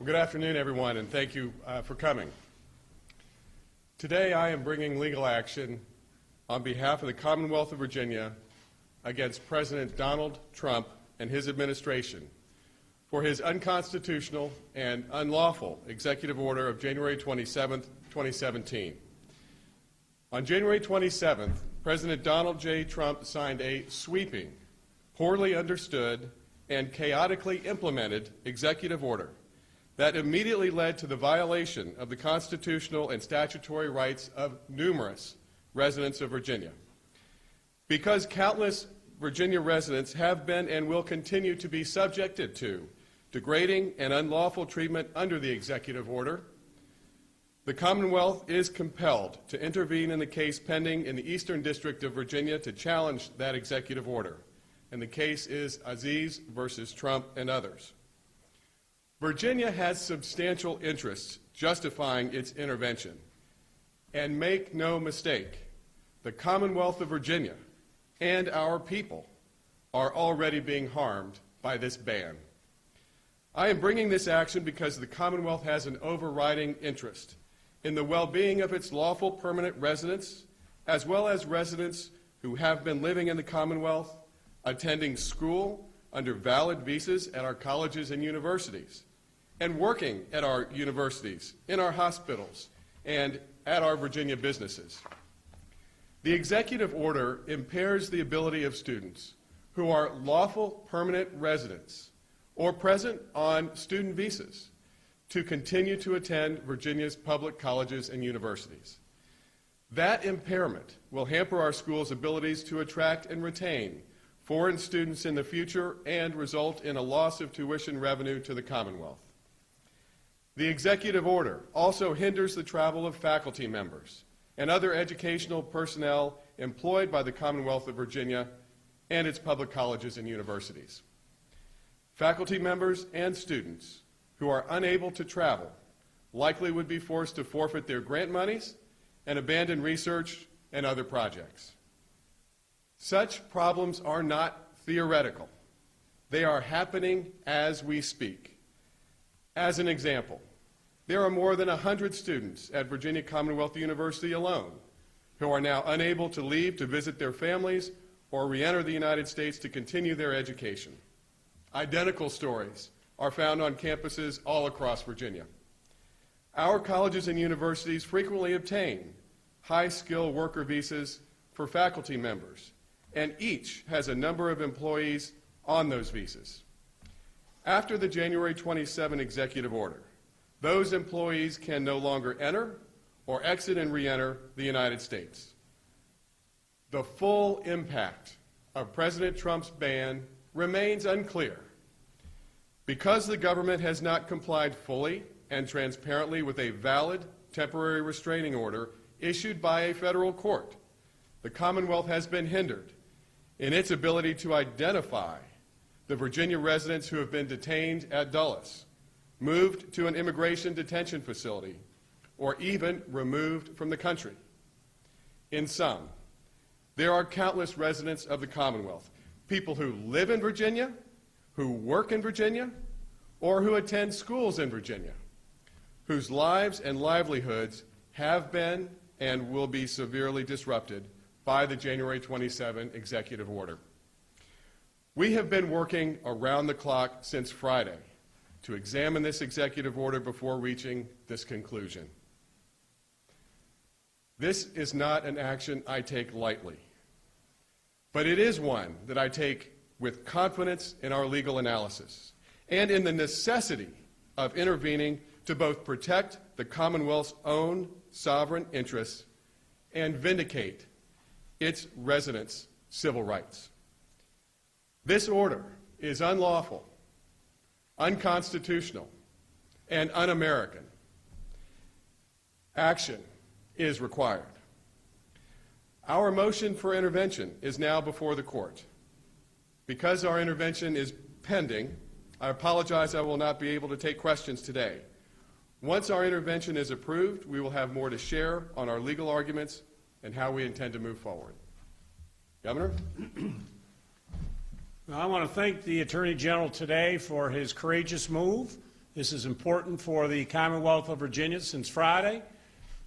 Well, good afternoon, everyone, and thank you for coming. Today I am bringing legal action on behalf of the Commonwealth of Virginia against President Donald Trump and his administration for his unconstitutional and unlawful executive order of January 27, 2017. On January 27th, President Donald J. Trump signed a sweeping, poorly understood, and chaotically implemented executive order that immediately led to the violation of the constitutional and statutory rights of numerous residents of Virginia. Because countless Virginia residents have been and will continue to be subjected to degrading and unlawful treatment under the executive order, the Commonwealth is compelled to intervene in the case pending in the Eastern District of Virginia to challenge that executive order. And the case is Aziz versus Trump and others. Virginia has substantial interests justifying its intervention. And make no mistake, the Commonwealth of Virginia and our people are already being harmed by this ban. I am bringing this action because the Commonwealth has an overriding interest in the well-being of its lawful permanent residents, as well as residents who have been living in the Commonwealth, attending school under valid visas at our colleges and universities, and working at our universities, in our hospitals, and at our Virginia businesses. The executive order impairs the ability of students who are lawful permanent residents or present on student visas to continue to attend Virginia's public colleges and universities. That impairment will hamper our schools' abilities to attract and retain foreign students in the future and result in a loss of tuition revenue to the Commonwealth. The executive order also hinders the travel of faculty members and other educational personnel employed by the Commonwealth of Virginia and its public colleges and universities. Faculty members and students who are unable to travel likely would be forced to forfeit their grant monies and abandon research and other projects. Such problems are not theoretical. They are happening as we speak. As an example, there are more than 100 students at Virginia Commonwealth University alone who are now unable to leave to visit their families or re-enter the United States to continue their education. Identical stories are found on campuses all across Virginia. Our colleges and universities frequently obtain high-skill worker visas for faculty members, and each has a number of employees on those visas. After the January 27 executive order, those employees can no longer enter or exit and re-enter the United States. The full impact of President Trump's ban remains unclear. Because the government has not complied fully and transparently with a valid temporary restraining order issued by a federal court, the Commonwealth has been hindered in its ability to identify the Virginia residents who have been detained at Dulles, moved to an immigration detention facility, or even removed from the country. In sum, there are countless residents of the Commonwealth, people who live in Virginia, who work in Virginia, or who attend schools in Virginia, whose lives and livelihoods have been and will be severely disrupted by the January 27 executive order. We have been working around the clock since Friday to examine this executive order before reaching this conclusion. This is not an action I take lightly, but it is one that I take with confidence in our legal analysis and in the necessity of intervening to both protect the Commonwealth's own sovereign interests and vindicate its residents' civil rights. This order is unlawful, unconstitutional, and un-American. Action is required. Our motion for intervention is now before the court. Because our intervention is pending, I apologize I will not be able to take questions today. Once our intervention is approved, we will have more to share on our legal arguments and how we intend to move forward. Governor? Well, I want to thank the Attorney General today for his courageous move This is important for the Commonwealth of Virginia. Since Friday,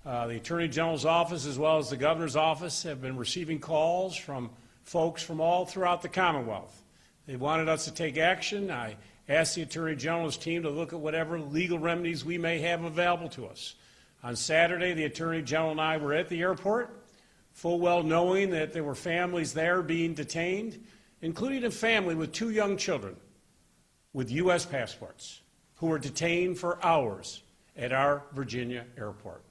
the Attorney General's office as well as the Governor's office have been receiving calls from folks from all throughout the Commonwealth. They wanted us to take action. I asked the Attorney General's team to look at whatever legal remedies we may have available to us. On Saturday, the Attorney General and I were at the airport, full well knowing that there were families there being detained, including a family with 2 young children with U.S. passports who were detained for hours at our Virginia airport.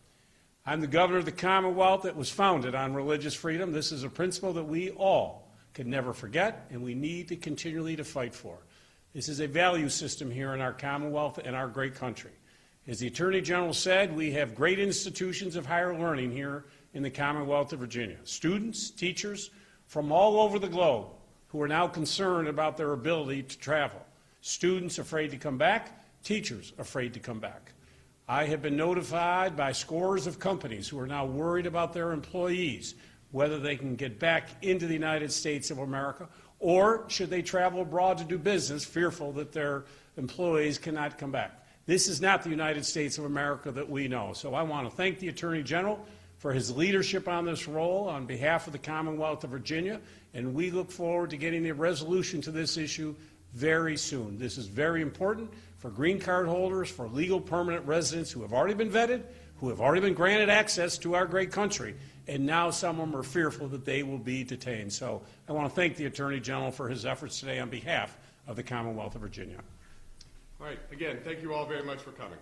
I'm the governor of the Commonwealth that was founded on religious freedom. This is a principle that we all can never forget, and we need to continually to fight for. This is a value system here in our Commonwealth and our great country. As the Attorney General said, we have great institutions of higher learning here in the Commonwealth of Virginia. Students, teachers from all over the globe who are now concerned about their ability to travel. Students afraid to come back, teachers afraid to come back. I have been notified by scores of companies who are now worried about their employees, whether they can get back into the United States of America or should they travel abroad to do business, fearful that their employees cannot come back. This is not the United States of America that we know. So I want to thank the Attorney General for his leadership on this role on behalf of the Commonwealth of Virginia, and we look forward to getting a resolution to this issue very soon. This is very important for green card holders, for legal permanent residents who have already been vetted, who have already been granted access to our great country, and now some of them are fearful that they will be detained. So I want to thank the Attorney General for his efforts today on behalf of the Commonwealth of Virginia. All right. Again, thank you all very much for coming.